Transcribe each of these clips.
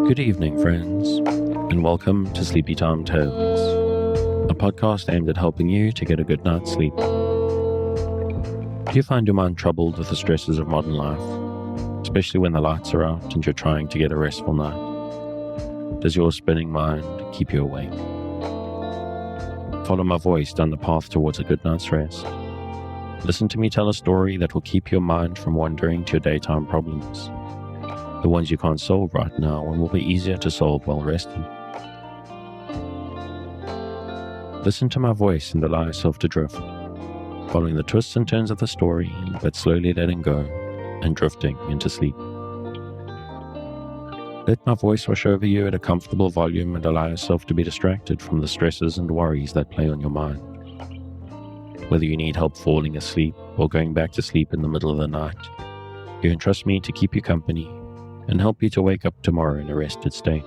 Good evening, friends, and welcome to Sleepy Time Tales, a podcast aimed at helping you to get a good night's sleep. Do you find your mind troubled with the stresses of modern life, especially when the lights are out and you're trying to get a restful night? Does your spinning mind keep you awake? Follow my voice down the path towards a good night's rest. Listen to me tell a story that will keep your mind from wandering to your daytime problems. The ones you can't solve right now and will be easier to solve while rested. Listen to my voice and allow yourself to drift, following the twists and turns of the story, but slowly letting go and drifting into sleep. Let my voice wash over you at a comfortable volume and allow yourself to be distracted from the stresses and worries that play on your mind. Whether you need help falling asleep or going back to sleep in the middle of the night, you can trust me to keep you company and help you to wake up tomorrow in a rested state.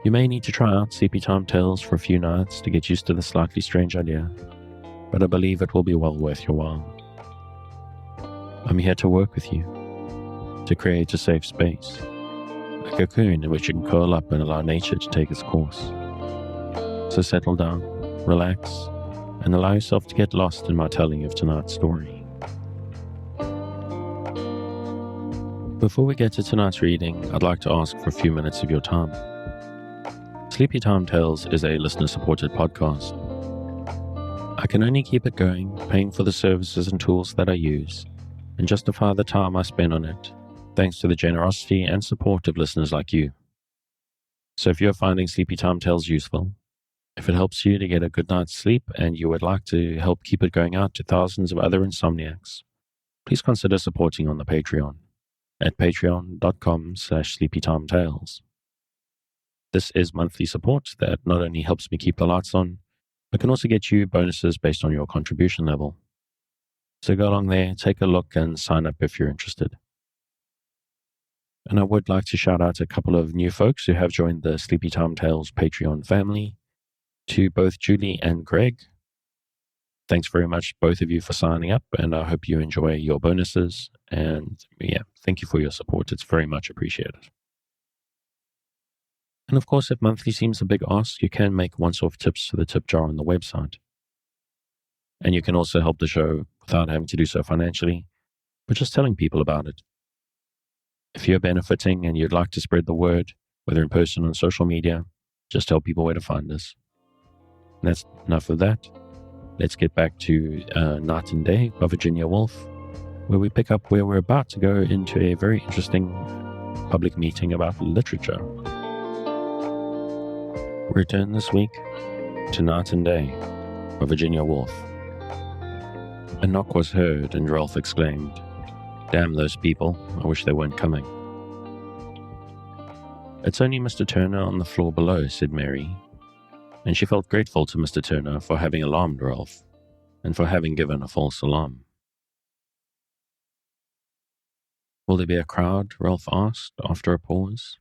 You may need to try out Sleepy Time Tales for a few nights to get used to the slightly strange idea, but I believe it will be well worth your while. I'm here to work with you, to create a safe space, a cocoon in which you can curl up and allow nature to take its course. So settle down, relax, and allow yourself to get lost in my telling of tonight's story. Before we get to tonight's reading, I'd like to ask for a few minutes of your time. Sleepy Time Tales is a listener-supported podcast. I can only keep it going, paying for the services and tools that I use, and justify the time I spend on it, thanks to the generosity and support of listeners like you. So if you're finding Sleepy Time Tales useful, if it helps you to get a good night's sleep and you would like to help keep it going out to thousands of other insomniacs, please consider supporting on the Patreon at patreon.com/sleepytimetales. This is monthly support that not only helps me keep the lights on, but can also get you bonuses based on your contribution level. So go along there, take a look, and sign up if you're interested. And I would like to shout out a couple of new folks who have joined the Sleepy Time Tales Patreon family. To both Julie and Greg, thanks very much, both of you, for signing up, and I hope you enjoy your bonuses. And thank you for your support. It's very much appreciated. And of course, if monthly seems a big ask, you can make once-off tips to the tip jar on the website. And you can also help the show without having to do so financially, but just telling people about it. If you're benefiting and you'd like to spread the word, whether in person or on social media, just tell people where to find us. And that's enough of that. Let's get back to Night and Day by Virginia Woolf, where we pick up where we're about to go into a very interesting public meeting about literature. We return this week to Night and Day by Virginia Woolf. A knock was heard, and Rolf exclaimed, "Damn those people, I wish they weren't coming." "It's only Mr. Turner on the floor below," said Mary, and she felt grateful to Mr. Turner for having alarmed Rolf, and for having given a false alarm. "Will there be a crowd?" Rolf asked, after a pause.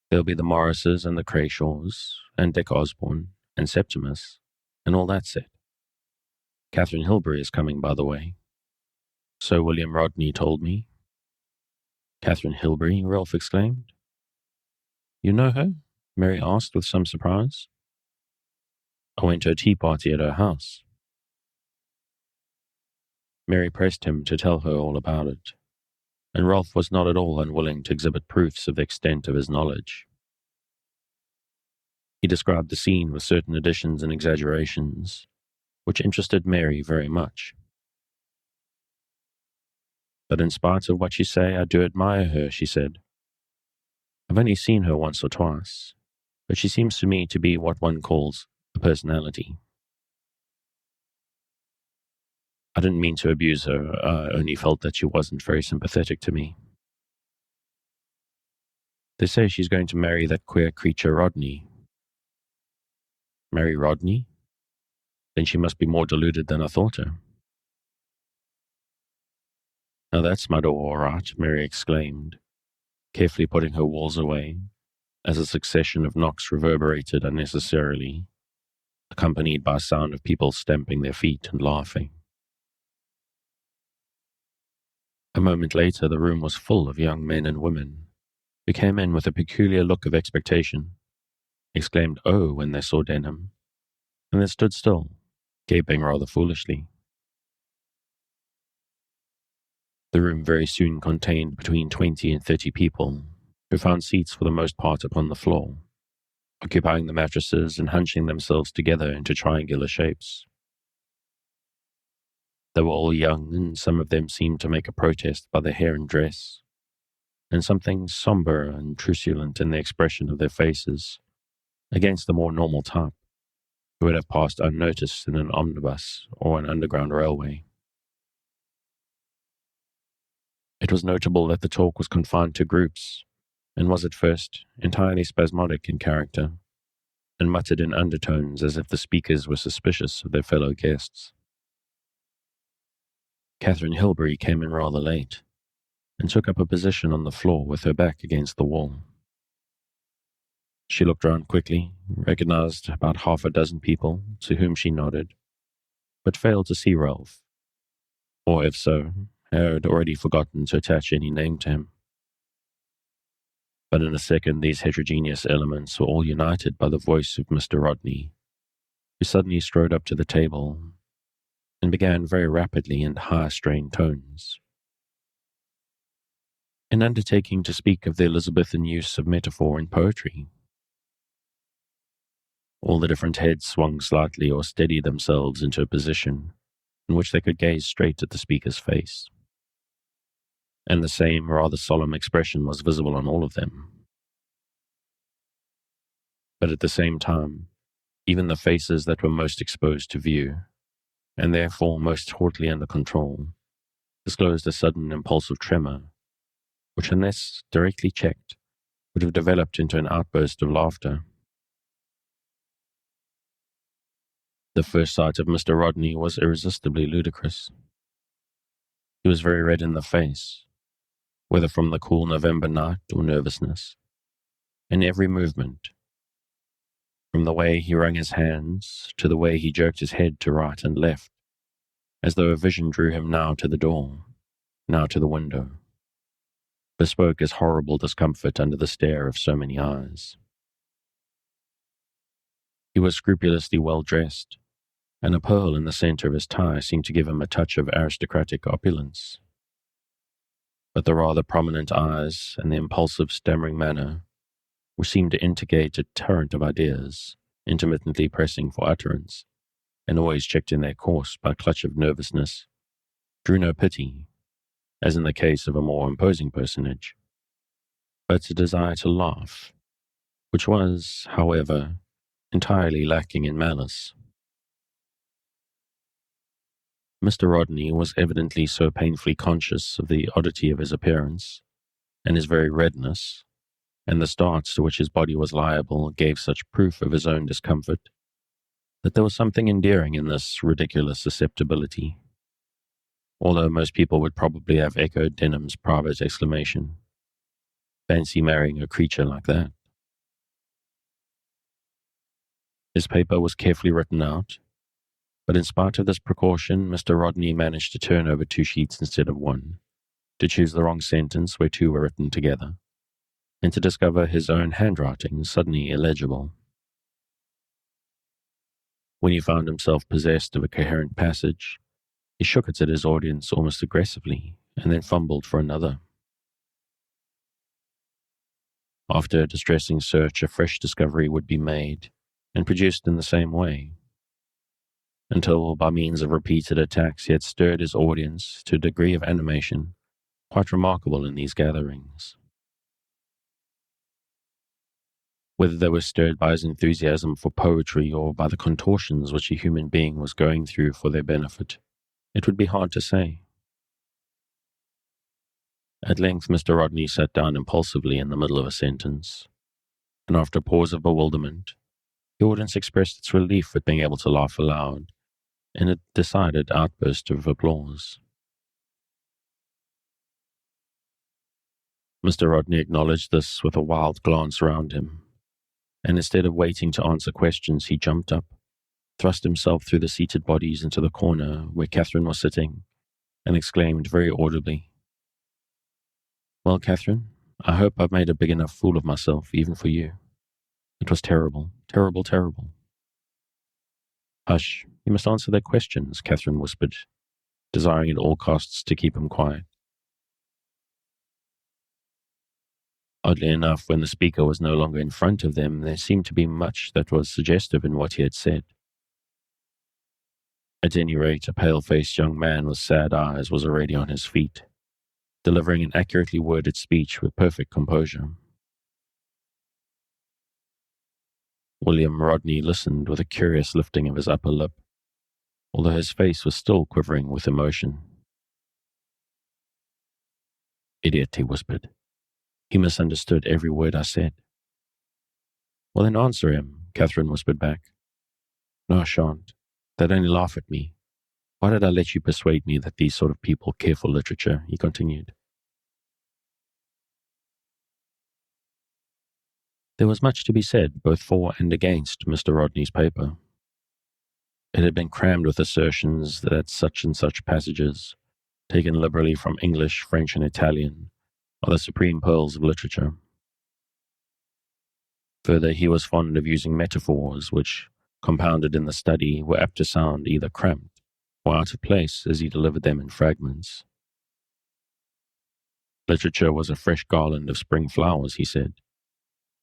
"There'll be the Morrises and the Crayshaws, and Dick Osborne, and Septimus, and all that set. Catherine Hilbery is coming, by the way. So William Rodney told me." "Catherine Hilbery?" Rolf exclaimed. "You know her?" Mary asked with some surprise. "I went to a tea party at her house." Mary pressed him to tell her all about it, and Rolf was not at all unwilling to exhibit proofs of the extent of his knowledge. He described the scene with certain additions and exaggerations, which interested Mary very much. "But in spite of what you say, I do admire her," she said. "I've only seen her once or twice, but she seems to me to be what one calls a personality." "I didn't mean to abuse her. I only felt that she wasn't very sympathetic to me." "They say she's going to marry that queer creature Rodney." "Marry Rodney? Then she must be more deluded than I thought her." "Now that's my door, all right," Mary exclaimed, carefully putting her walls away, as a succession of knocks reverberated unnecessarily, accompanied by a sound of people stamping their feet and laughing. A moment later, the room was full of young men and women who came in with a peculiar look of expectation, exclaimed "Oh" when they saw Denham, and then stood still, gaping rather foolishly. The room very soon contained between 20 and 30 people, who found seats for the most part upon the floor, occupying the mattresses and hunching themselves together into triangular shapes. They were all young, and some of them seemed to make a protest by their hair and dress, and something somber and truculent in the expression of their faces, against the more normal type, who would have passed unnoticed in an omnibus or an underground railway. It was notable that the talk was confined to groups, and was at first entirely spasmodic in character, and muttered in undertones as if the speakers were suspicious of their fellow guests. Catherine Hilbery came in rather late, and took up a position on the floor with her back against the wall. She looked round quickly, recognized about half a dozen people, to whom she nodded, but failed to see Ralph, or if so, had already forgotten to attach any name to him. But in a second these heterogeneous elements were all united by the voice of Mr. Rodney, who suddenly strode up to the table and began very rapidly in high-strained tones, an undertaking to speak of the Elizabethan use of metaphor in poetry. All the different heads swung slightly or steadied themselves into a position in which they could gaze straight at the speaker's face, and the same rather solemn expression was visible on all of them. But at the same time, even the faces that were most exposed to view, and therefore most tautly under control, disclosed a sudden impulsive tremor, which unless directly checked, would have developed into an outburst of laughter. The first sight of Mr. Rodney was irresistibly ludicrous. He was very red in the face, whether from the cool November night or nervousness, and every movement, from the way he wrung his hands to the way he jerked his head to right and left, as though a vision drew him now to the door, now to the window, bespoke his horrible discomfort under the stare of so many eyes. He was scrupulously well dressed, and a pearl in the center of his tie seemed to give him a touch of aristocratic opulence. But the rather prominent eyes and the impulsive, stammering manner, which seemed to indicate a torrent of ideas, intermittently pressing for utterance, and always checked in their course by a clutch of nervousness, drew no pity, as in the case of a more imposing personage, but a desire to laugh, which was, however, entirely lacking in malice. Mr. Rodney was evidently so painfully conscious of the oddity of his appearance, and his very redness, and the starts to which his body was liable gave such proof of his own discomfort, that there was something endearing in this ridiculous susceptibility, although most people would probably have echoed Denham's private exclamation, "Fancy marrying a creature like that." His paper was carefully written out, but in spite of this precaution, Mr. Rodney managed to turn over 2 sheets instead of 1, to choose the wrong sentence where 2 were written together, and to discover his own handwriting suddenly illegible. When he found himself possessed of a coherent passage, he shook it at his audience almost aggressively, and then fumbled for another. After a distressing search, a fresh discovery would be made, and produced in the same way, until, by means of repeated attacks, he had stirred his audience to a degree of animation quite remarkable in these gatherings. Whether they were stirred by his enthusiasm for poetry or by the contortions which a human being was going through for their benefit, it would be hard to say. At length Mr. Rodney sat down impulsively in the middle of a sentence, and after a pause of bewilderment, the audience expressed its relief at being able to laugh aloud, in a decided outburst of applause. Mr. Rodney acknowledged this with a wild glance round him, and instead of waiting to answer questions, he jumped up, thrust himself through the seated bodies into the corner where Catherine was sitting, and exclaimed very audibly, Well, Catherine, I hope I've made a big enough fool of myself, even for you. It was terrible, terrible, terrible. Hush, you must answer their questions, Catherine whispered, desiring at all costs to keep him quiet. Oddly enough, when the speaker was no longer in front of them, there seemed to be much that was suggestive in what he had said. At any rate, a pale-faced young man with sad eyes was already on his feet, delivering an accurately worded speech with perfect composure. William Rodney listened with a curious lifting of his upper lip, although his face was still quivering with emotion. "Idiot," he whispered. "He misunderstood every word I said." "Well, then answer him," Catherine whispered back. "No, I shan't. They'd only laugh at me. Why did I let you persuade me that these sort of people care for literature?" he continued. There was much to be said, both for and against Mr. Rodney's paper. It had been crammed with assertions that such and such passages, taken liberally from English, French, and Italian, are the supreme pearls of literature. Further, he was fond of using metaphors which, compounded in the study, were apt to sound either cramped or out of place as he delivered them in fragments. Literature was a fresh garland of spring flowers, he said,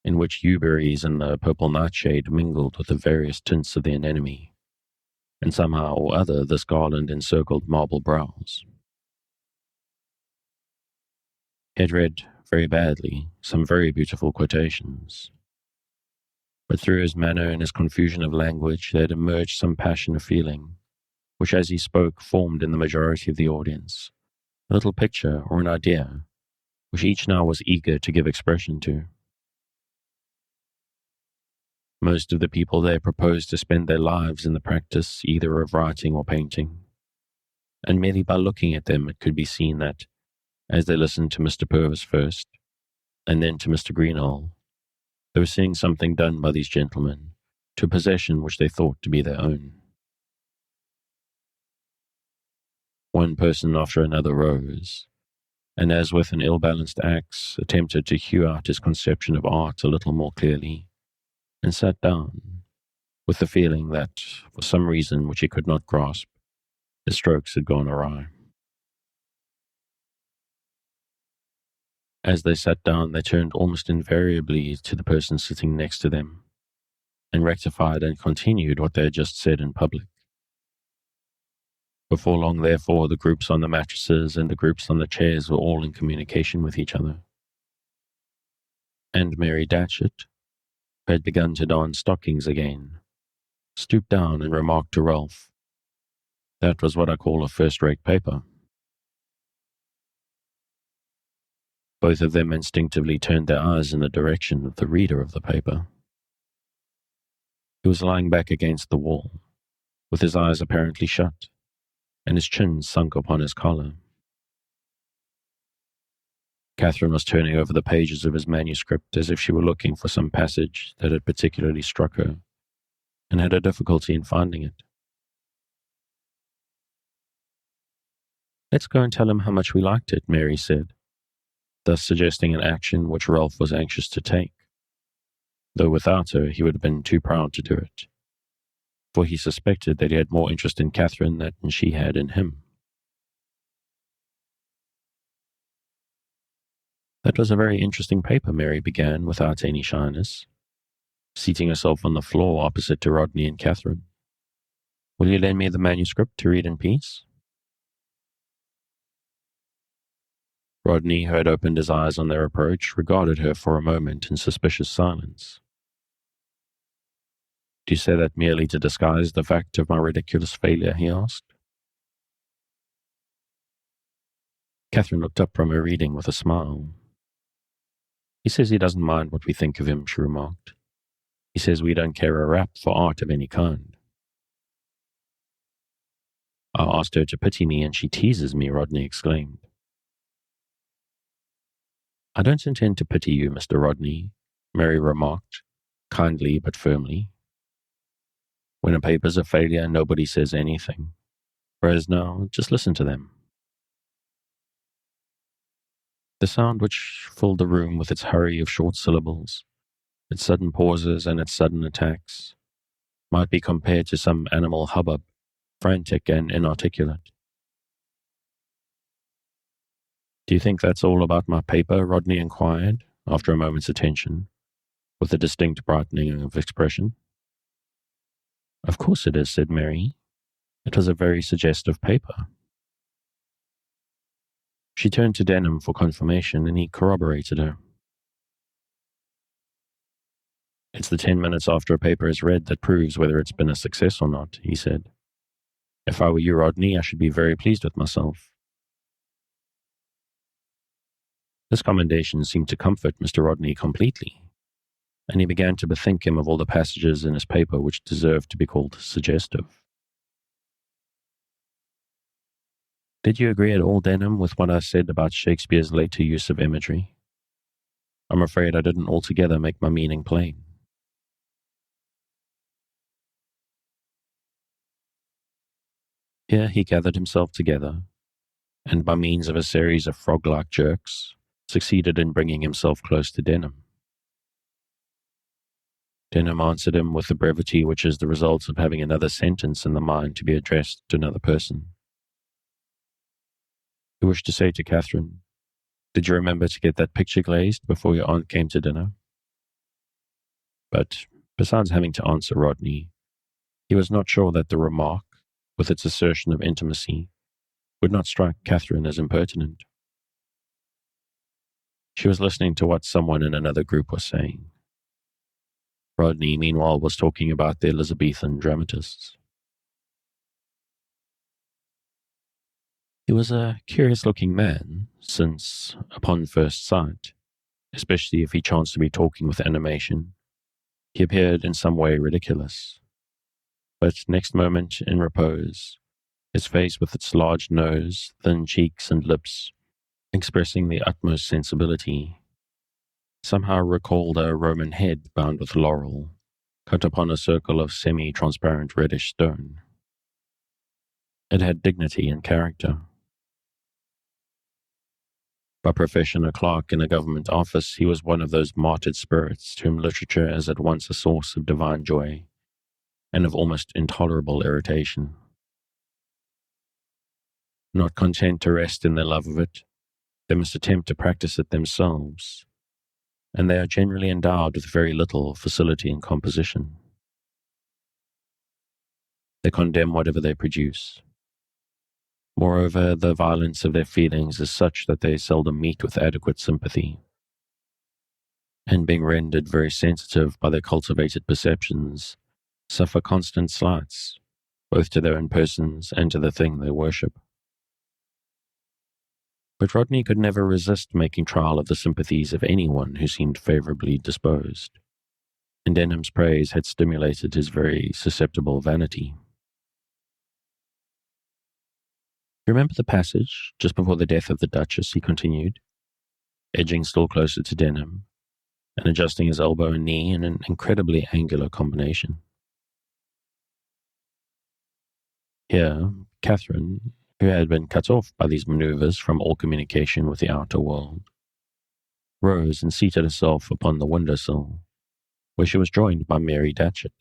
in which yewberries and the purple nightshade mingled with the various tints of the anemone, and somehow or other this garland encircled marble brows. He had read, very badly, some very beautiful quotations, but through his manner and his confusion of language there had emerged some passion of feeling, which as he spoke formed in the majority of the audience a little picture or an idea, which each now was eager to give expression to. Most of the people there proposed to spend their lives in the practice either of writing or painting, and merely by looking at them it could be seen that, as they listened to Mr. Purvis first, and then to Mr. Greenall, they were seeing something done by these gentlemen to a possession which they thought to be their own. One person after another rose, and as with an ill-balanced axe, attempted to hew out his conception of art a little more clearly, and sat down, with the feeling that, for some reason which he could not grasp, his strokes had gone awry. As they sat down, they turned almost invariably to the person sitting next to them, and rectified and continued what they had just said in public. Before long, therefore, the groups on the mattresses and the groups on the chairs were all in communication with each other. And Mary Datchet, who had begun to don stockings again, stooped down and remarked to Ralph, "That was what I call a first-rate paper." Both of them instinctively turned their eyes in the direction of the reader of the paper. He was lying back against the wall, with his eyes apparently shut, and his chin sunk upon his collar. Catherine was turning over the pages of his manuscript as if she were looking for some passage that had particularly struck her, and had a difficulty in finding it. "Let's go and tell him how much we liked it," Mary said, thus suggesting an action which Ralph was anxious to take, though without her he would have been too proud to do it, for he suspected that he had more interest in Catherine than she had in him. "That was a very interesting paper," Mary began without any shyness, seating herself on the floor opposite to Rodney and Catherine. "Will you lend me the manuscript to read in peace?" Rodney, who had opened his eyes on their approach, regarded her for a moment in suspicious silence. "Do you say that merely to disguise the fact of my ridiculous failure?" he asked. Catherine looked up from her reading with a smile. "He says he doesn't mind what we think of him," she remarked. "He says we don't care a rap for art of any kind." "I asked her to pity me and she teases me," Rodney exclaimed. "I don't intend to pity you, Mr. Rodney," Mary remarked, kindly but firmly. "When a paper's a failure, nobody says anything. Whereas now, just listen to them." The sound which filled the room with its hurry of short syllables, its sudden pauses and its sudden attacks, might be compared to some animal hubbub, frantic and inarticulate. "Do you think that's all about my paper?" Rodney inquired, after a moment's attention, with a distinct brightening of expression. "Of course it is," said Mary. "It was a very suggestive paper." She turned to Denham for confirmation, and he corroborated her. "It's the 10 minutes after a paper is read that proves whether it's been a success or not," he said. "If I were you, Rodney, I should be very pleased with myself." This commendation seemed to comfort Mr. Rodney completely, and he began to bethink him of all the passages in his paper which deserved to be called suggestive. "Did you agree at all, Denham, with what I said about Shakespeare's later use of imagery? I'm afraid I didn't altogether make my meaning plain." Here he gathered himself together, and by means of a series of frog-like jerks, succeeded in bringing himself close to Denham. Denham answered him with the brevity which is the result of having another sentence in the mind to be addressed to another person. He wished to say to Catherine, "Did you remember to get that picture glazed before your aunt came to dinner?" But, besides having to answer Rodney, he was not sure that the remark, with its assertion of intimacy, would not strike Catherine as impertinent. She was listening to what someone in another group was saying. Rodney, meanwhile, was talking about the Elizabethan dramatists. He was a curious-looking man, since, upon first sight, especially if he chanced to be talking with animation, he appeared in some way ridiculous. But next moment, in repose, his face with its large nose, thin cheeks and lips, expressing the utmost sensibility, somehow recalled a Roman head bound with laurel, cut upon a circle of semi-transparent reddish stone. It had dignity and character. By profession a clerk in a government office, he was one of those martyred spirits to whom literature is at once a source of divine joy and of almost intolerable irritation. Not content to rest in their love of it, they must attempt to practice it themselves, and they are generally endowed with very little facility in composition. They condemn whatever they produce. Moreover, the violence of their feelings is such that they seldom meet with adequate sympathy, and being rendered very sensitive by their cultivated perceptions, suffer constant slights, both to their own persons and to the thing they worship. But Rodney could never resist making trial of the sympathies of anyone who seemed favourably disposed, and Denham's praise had stimulated his very susceptible vanity. "You remember the passage just before the death of the Duchess?" he continued, edging still closer to Denham, and adjusting his elbow and knee in an incredibly angular combination. Here, Catherine, who had been cut off by these manoeuvres from all communication with the outer world, rose and seated herself upon the windowsill, where she was joined by Mary Datchet.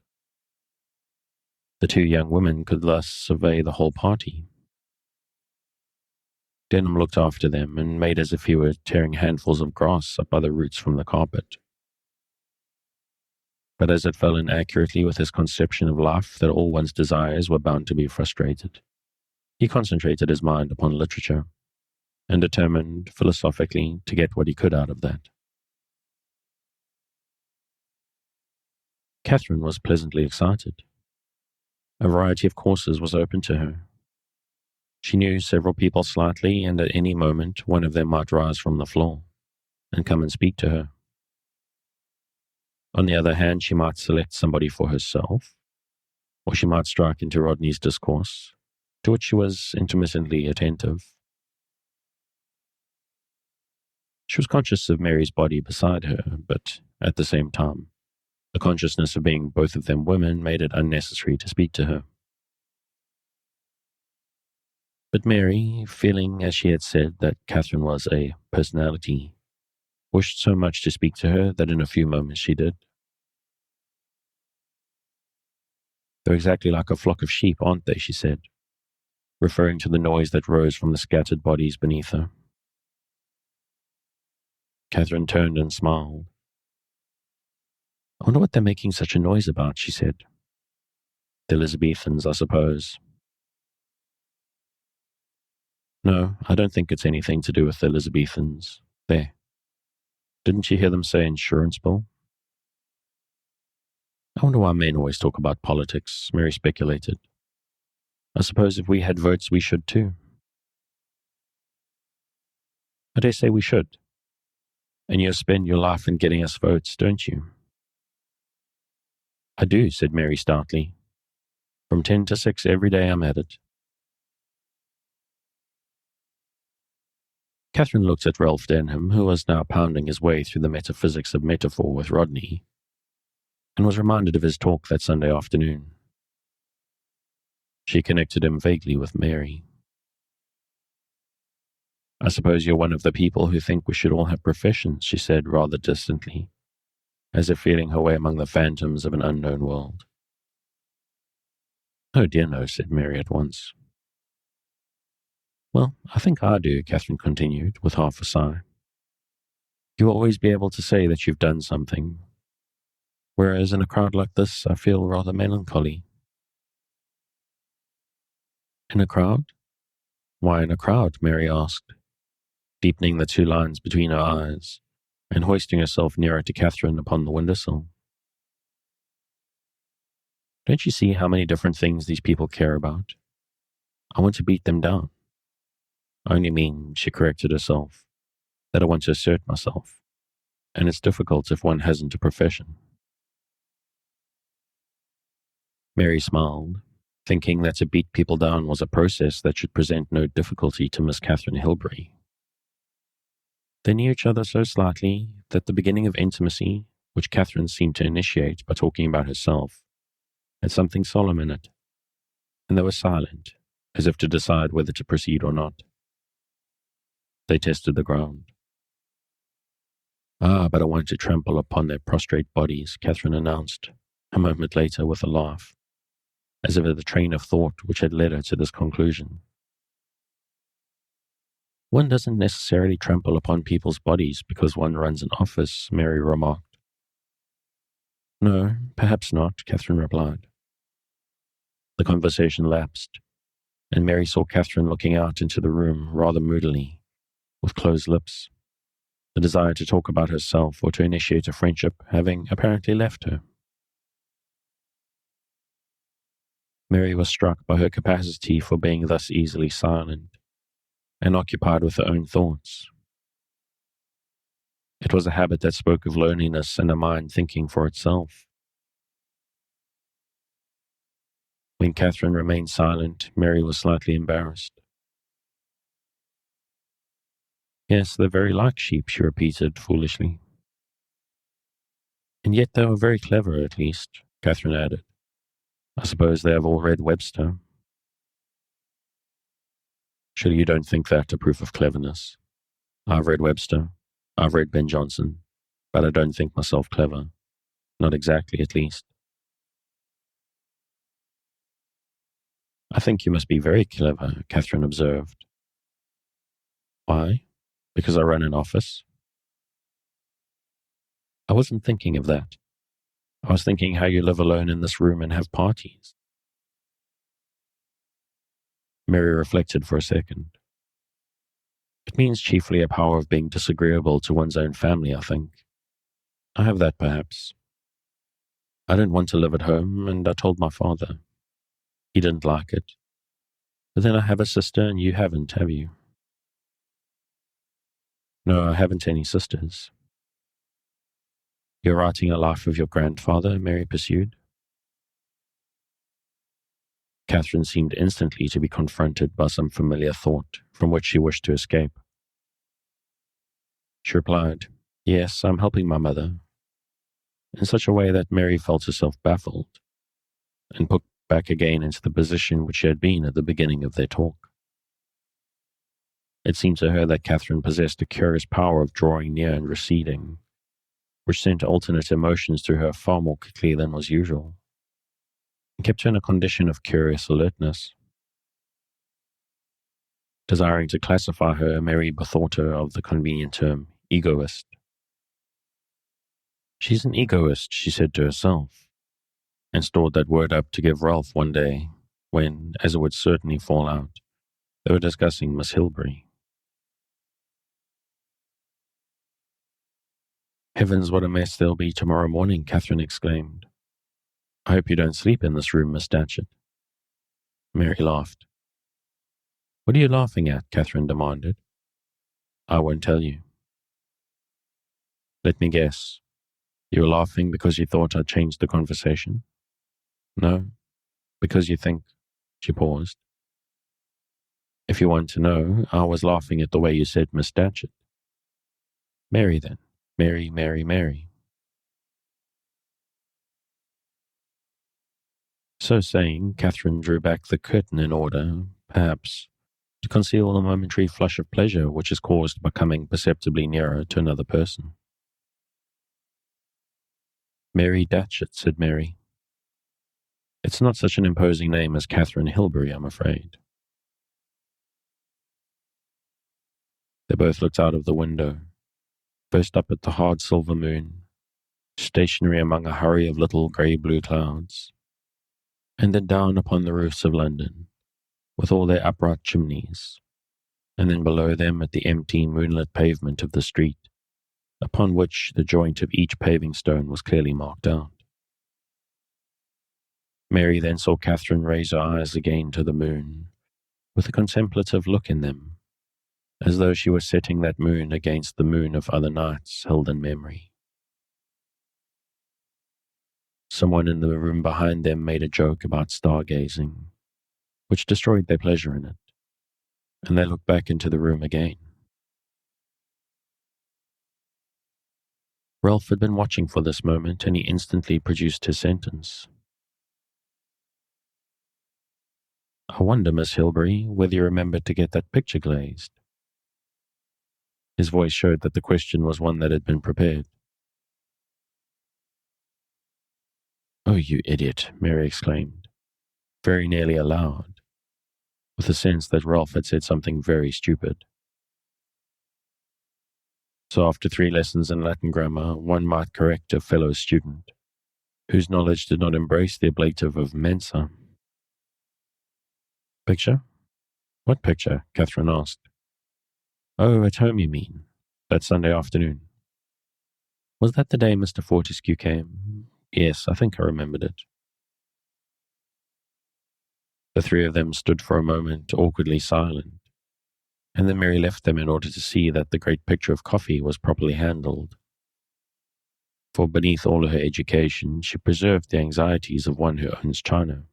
The two young women could thus survey the whole party. Denham looked after them and made as if he were tearing handfuls of grass up by the roots from the carpet. But as it fell in accurately with his conception of life that all one's desires were bound to be frustrated, he concentrated his mind upon literature, and determined, philosophically, to get what he could out of that. Catherine was pleasantly excited. A variety of courses was open to her. She knew several people slightly, and at any moment one of them might rise from the floor and come and speak to her. On the other hand, she might select somebody for herself, or she might strike into Rodney's discourse, to which she was intermittently attentive. She was conscious of Mary's body beside her, but at the same time, the consciousness of being both of them women made it unnecessary to speak to her. But Mary, feeling as she had said that Catherine was a personality, wished so much to speak to her that in a few moments she did. "They're exactly like a flock of sheep, aren't they?" she said, referring to the noise that rose from the scattered bodies beneath her. Catherine turned and smiled. "I wonder what they're making such a noise about," she said. "The Elizabethans, I suppose." "No, I don't think it's anything to do with the Elizabethans. There. Didn't you hear them say insurance bill?" "I wonder why men always talk about politics," Mary speculated. "I suppose if we had votes, we should too." "I dare say we should. And you spend your life in getting us votes, don't you?" "I do," said Mary stoutly. "From 10 to 6 every day I'm at it." Catherine looked at Ralph Denham, who was now pounding his way through the metaphysics of metaphor with Rodney, and was reminded of his talk that Sunday afternoon. She connected him vaguely with Mary. "I suppose you're one of the people who think we should all have professions," she said rather distantly, as if feeling her way among the phantoms of an unknown world. "Oh dear no," said Mary at once. "Well, I think I do," Catherine continued, with half a sigh. "You will always be able to say that you've done something, whereas in a crowd like this I feel rather melancholy." "In a crowd? Why in a crowd?" Mary asked, deepening the two lines between her eyes and hoisting herself nearer to Catherine upon the windowsill. "Don't you see how many different things these people care about? I want to beat them down. I only mean," she corrected herself, "that I want to assert myself, and it's difficult if one hasn't a profession." Mary smiled, thinking that to beat people down was a process that should present no difficulty to Miss Catherine Hilbery. They knew each other so slightly that the beginning of intimacy, which Catherine seemed to initiate by talking about herself, had something solemn in it, and they were silent, as if to decide whether to proceed or not. They tested the ground. "Ah, but I want to trample upon their prostrate bodies," Catherine announced, a moment later with a laugh, as if at the train of thought which had led her to this conclusion. "One doesn't necessarily trample upon people's bodies because one runs an office," Mary remarked. "No, perhaps not," Catherine replied. The conversation lapsed, and Mary saw Catherine looking out into the room rather moodily, with closed lips, the desire to talk about herself or to initiate a friendship having apparently left her. Mary was struck by her capacity for being thus easily silent and occupied with her own thoughts. It was a habit that spoke of loneliness and a mind thinking for itself. When Catherine remained silent, Mary was slightly embarrassed. "Yes, they're very like sheep," she repeated foolishly. "And yet they were very clever, at least," Catherine added. "I suppose they have all read Webster." "Surely you don't think that a proof of cleverness? I've read Webster, I've read Ben Jonson, but I don't think myself clever. Not exactly, at least." "I think you must be very clever," Catherine observed. "Why? Because I run an office?" "I wasn't thinking of that. I was thinking how you live alone in this room and have parties." Mary reflected for a second. "It means chiefly a power of being disagreeable to one's own family, I think. I have that, perhaps. I didn't want to live at home, and I told my father. He didn't like it. But then I have a sister, and you haven't, have you?" "No, I haven't any sisters." "You're writing a life of your grandfather?" Mary pursued. Catherine seemed instantly to be confronted by some familiar thought from which she wished to escape. She replied, "Yes, I'm helping my mother," in such a way that Mary felt herself baffled and put back again into the position which she had been at the beginning of their talk. It seemed to her that Catherine possessed a curious power of drawing near and receding, which sent alternate emotions through her far more quickly than was usual, and kept her in a condition of curious alertness. Desiring to classify her, Mary bethought her of the convenient term egoist. She's an egoist, she said to herself, and stored that word up to give Ralph one day when, as it would certainly fall out, they were discussing Miss Hilbery. Heavens, what a mess there'll be tomorrow morning, Catherine exclaimed. I hope you don't sleep in this room, Miss Datchet. Mary laughed. What are you laughing at? Catherine demanded. I won't tell you. Let me guess. You were laughing because you thought I'd changed the conversation? No, because you think. She paused. If you want to know, I was laughing at the way you said Miss Datchet. Mary, then. Mary, Mary, Mary. So saying, Catherine drew back the curtain in order, perhaps, to conceal the momentary flush of pleasure which is caused by coming perceptibly nearer to another person. Mary Datchet, said Mary. It's not such an imposing name as Catherine Hilbery, I'm afraid. They both looked out of the window, first up at the hard silver moon, stationary among a hurry of little grey-blue clouds, and then down upon the roofs of London, with all their upright chimneys, and then below them at the empty moonlit pavement of the street, upon which the joint of each paving stone was clearly marked out. Mary then saw Catherine raise her eyes again to the moon, with a contemplative look in them, as though she were setting that moon against the moon of other nights held in memory. Someone in the room behind them made a joke about stargazing, which destroyed their pleasure in it, and they looked back into the room again. Ralph had been watching for this moment, and he instantly produced his sentence. I wonder, Miss Hilbery, whether you remembered to get that picture glazed. His voice showed that the question was one that had been prepared. Oh, you idiot, Mary exclaimed, very nearly aloud, with a sense that Ralph had said something very stupid. So after 3 lessons in Latin grammar, one might correct a fellow student, whose knowledge did not embrace the ablative of mensa. Picture? What picture? Catherine asked. Oh, at home, you mean? That Sunday afternoon. Was that the day Mr. Fortescue came? Yes, I think I remembered it. The 3 of them stood for a moment awkwardly silent, and then Mary left them in order to see that the great picture of coffee was properly handled. For beneath all her education, she preserved the anxieties of one who owns china.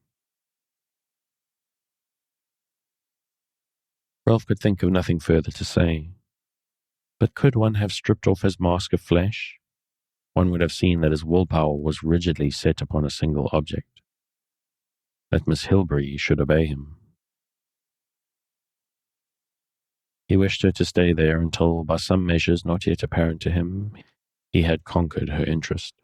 Ralph could think of nothing further to say. But could one have stripped off his mask of flesh? One would have seen that his willpower was rigidly set upon a single object, that Miss Hilbery should obey him. He wished her to stay there until, by some measures not yet apparent to him, he had conquered her interest.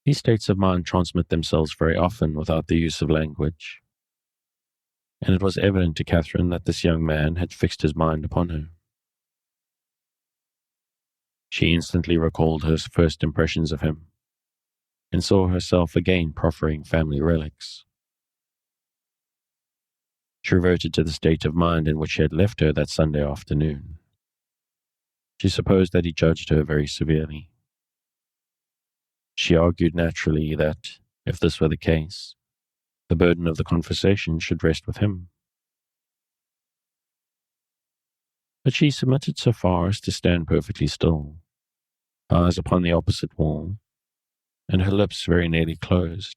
These states of mind transmit themselves very often without the use of language, and it was evident to Catherine that this young man had fixed his mind upon her. She instantly recalled her first impressions of him, and saw herself again proffering family relics. She reverted to the state of mind in which she had left her that Sunday afternoon. She supposed that he judged her very severely. She argued naturally that, if this were the case, the burden of the conversation should rest with him. But she submitted so far as to stand perfectly still, her eyes upon the opposite wall, and her lips very nearly closed,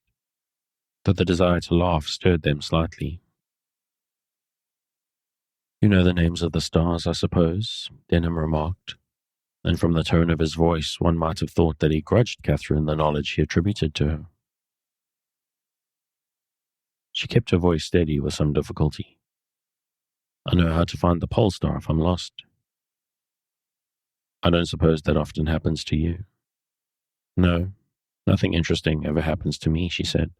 though the desire to laugh stirred them slightly. You know the names of the stars, I suppose, Denham remarked, and from the tone of his voice one might have thought that he grudged Catherine the knowledge he attributed to her. She kept her voice steady with some difficulty. I know how to find the pole star if I'm lost. I don't suppose that often happens to you. No, nothing interesting ever happens to me, she said.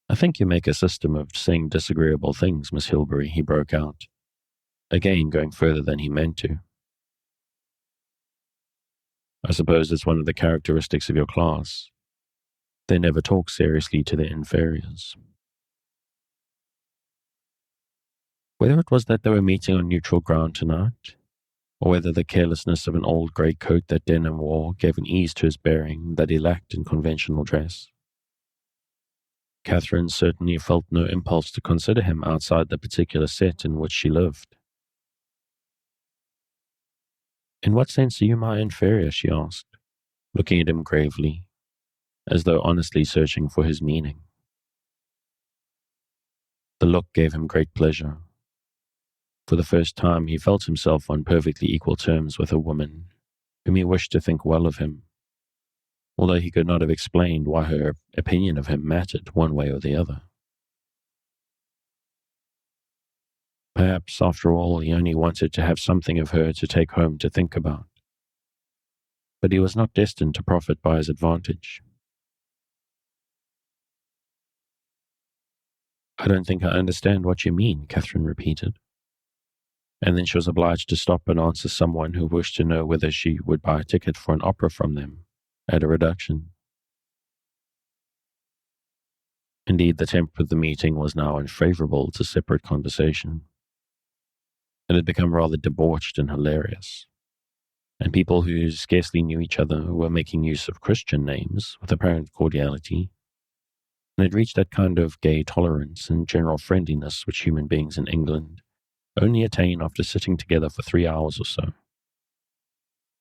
I think you make a system of saying disagreeable things, Miss Hilbery, he broke out, again going further than he meant to. I suppose it's one of the characteristics of your class. They never talk seriously to their inferiors. Whether it was that they were meeting on neutral ground tonight, or whether the carelessness of an old grey coat that Denham wore gave an ease to his bearing that he lacked in conventional dress, Catherine certainly felt no impulse to consider him outside the particular set in which she lived. In what sense are you my inferior? She asked, looking at him gravely, as though honestly searching for his meaning. The look gave him great pleasure. For the first time he felt himself on perfectly equal terms with a woman whom he wished to think well of him, although he could not have explained why her opinion of him mattered one way or the other. Perhaps, after all, he only wanted to have something of her to take home to think about. But he was not destined to profit by his advantage. I don't think I understand what you mean, Catherine repeated. And then she was obliged to stop and answer someone who wished to know whether she would buy a ticket for an opera from them, at a reduction. Indeed, the temper of the meeting was now unfavourable to separate conversation. It had become rather debauched and hilarious, and people who scarcely knew each other were making use of Christian names with apparent cordiality, and had reached that kind of gay tolerance and general friendliness which human beings in England only attain after sitting together for 3 hours or so,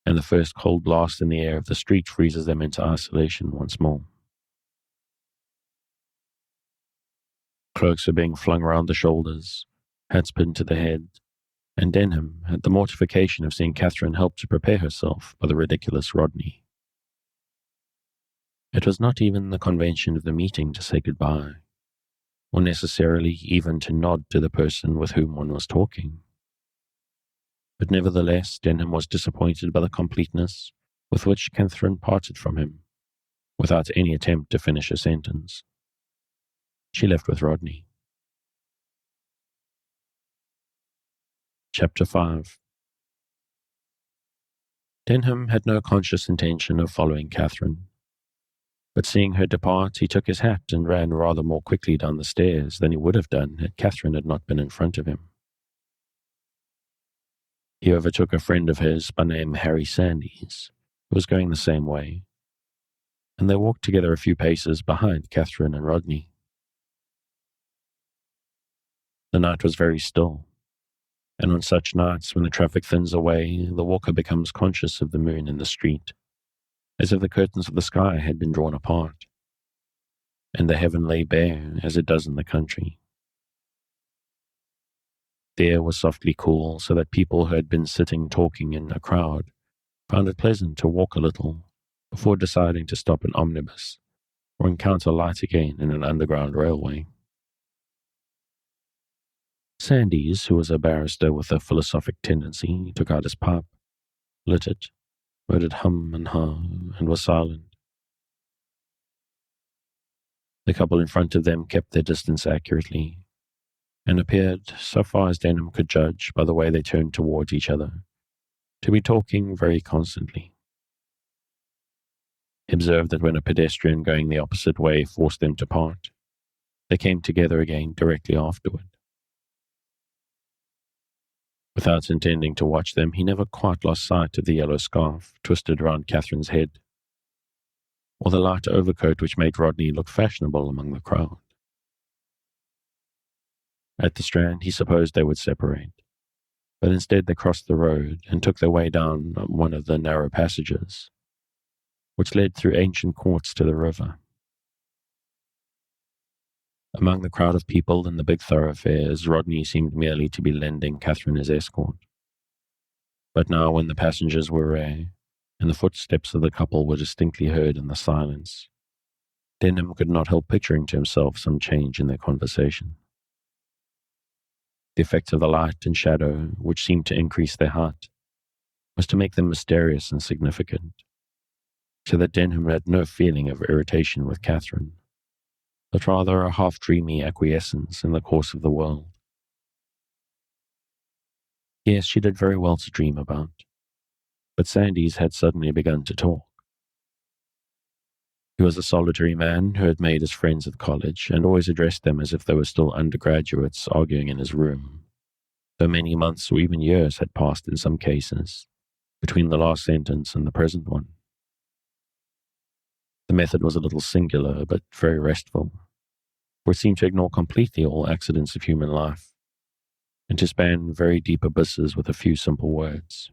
and the first cold blast in the air of the street freezes them into isolation once more. Cloaks were being flung round the shoulders, hats pinned to the head, and Denham had the mortification of seeing Catherine help to prepare herself by the ridiculous Rodney. It was not even the convention of the meeting to say goodbye, or necessarily even to nod to the person with whom one was talking. But nevertheless, Denham was disappointed by the completeness with which Catherine parted from him, without any attempt to finish a sentence. She left with Rodney. Chapter 5. Denham had no conscious intention of following Catherine, but seeing her depart, he took his hat and ran rather more quickly down the stairs than he would have done had Catherine had not been in front of him. He overtook a friend of his by name Harry Sandys, who was going the same way, and they walked together a few paces behind Catherine and Rodney. The night was very still, and on such nights when the traffic thins away, the walker becomes conscious of the moon in the street, as if the curtains of the sky had been drawn apart, and the heaven lay bare as it does in the country. The air was softly cool, so that people who had been sitting talking in a crowd found it pleasant to walk a little before deciding to stop an omnibus or encounter light again in an underground railway. Sandys, who was a barrister with a philosophic tendency, took out his pipe, lit it, heard it hum and ha, and was silent. The couple in front of them kept their distance accurately, and appeared, so far as Denham could judge by the way they turned towards each other, to be talking very constantly. He observed that when a pedestrian going the opposite way forced them to part, they came together again directly afterward. Without intending to watch them, he never quite lost sight of the yellow scarf twisted around Catherine's head, or the light overcoat which made Rodney look fashionable among the crowd. At the Strand, he supposed they would separate, but instead they crossed the road and took their way down one of the narrow passages, which led through ancient courts to the river. Among the crowd of people in the big thoroughfares, Rodney seemed merely to be lending Catherine his escort. But now, when the passengers were rare, and the footsteps of the couple were distinctly heard in the silence, Denham could not help picturing to himself some change in their conversation. The effect of the light and shadow, which seemed to increase their height, was to make them mysterious and significant, so that Denham had no feeling of irritation with Catherine, but rather a half-dreamy acquiescence in the course of the world. Yes, she did very well to dream about, but Sandys had suddenly begun to talk. He was a solitary man who had made his friends at college and always addressed them as if they were still undergraduates arguing in his room, though many months or even years had passed in some cases between the last sentence and the present one. The method was a little singular, but very restful, for it seemed to ignore completely all accidents of human life, and to span very deep abysses with a few simple words.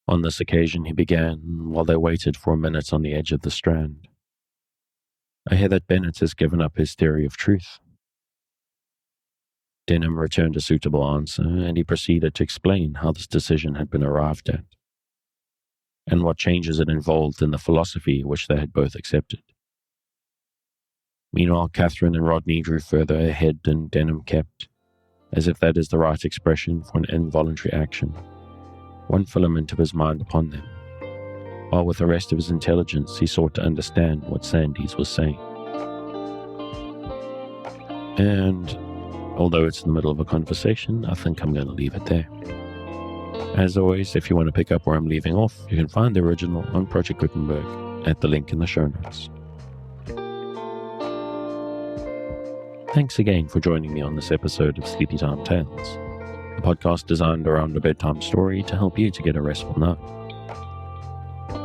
On this occasion he began, while they waited for a minute on the edge of the Strand. I hear that Bennett has given up his theory of truth. Denham returned a suitable answer, and he proceeded to explain how this decision had been arrived at, and what changes it involved in the philosophy which they had both accepted. Meanwhile, Catherine and Rodney drew further ahead, and Denham kept, as if that is the right expression for an involuntary action, one filament of his mind upon them, while with the rest of his intelligence he sought to understand what Sandys was saying. And although it's in the middle of a conversation, I think I'm going to leave it there. As always, if you want to pick up where I'm leaving off, you can find the original on Project Gutenberg at the link in the show notes. Thanks again for joining me on this episode of Sleepy Time Tales, a podcast designed around a bedtime story to help you to get a restful night.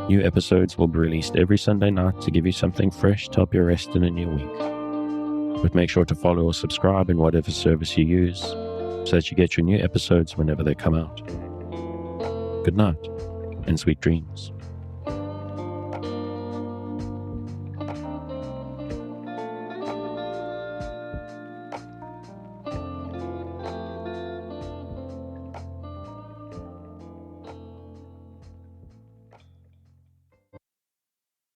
New episodes will be released every Sunday night to give you something fresh to help you rest in a new week. But make sure to follow or subscribe in whatever service you use so that you get your new episodes whenever they come out. Good night and sweet dreams.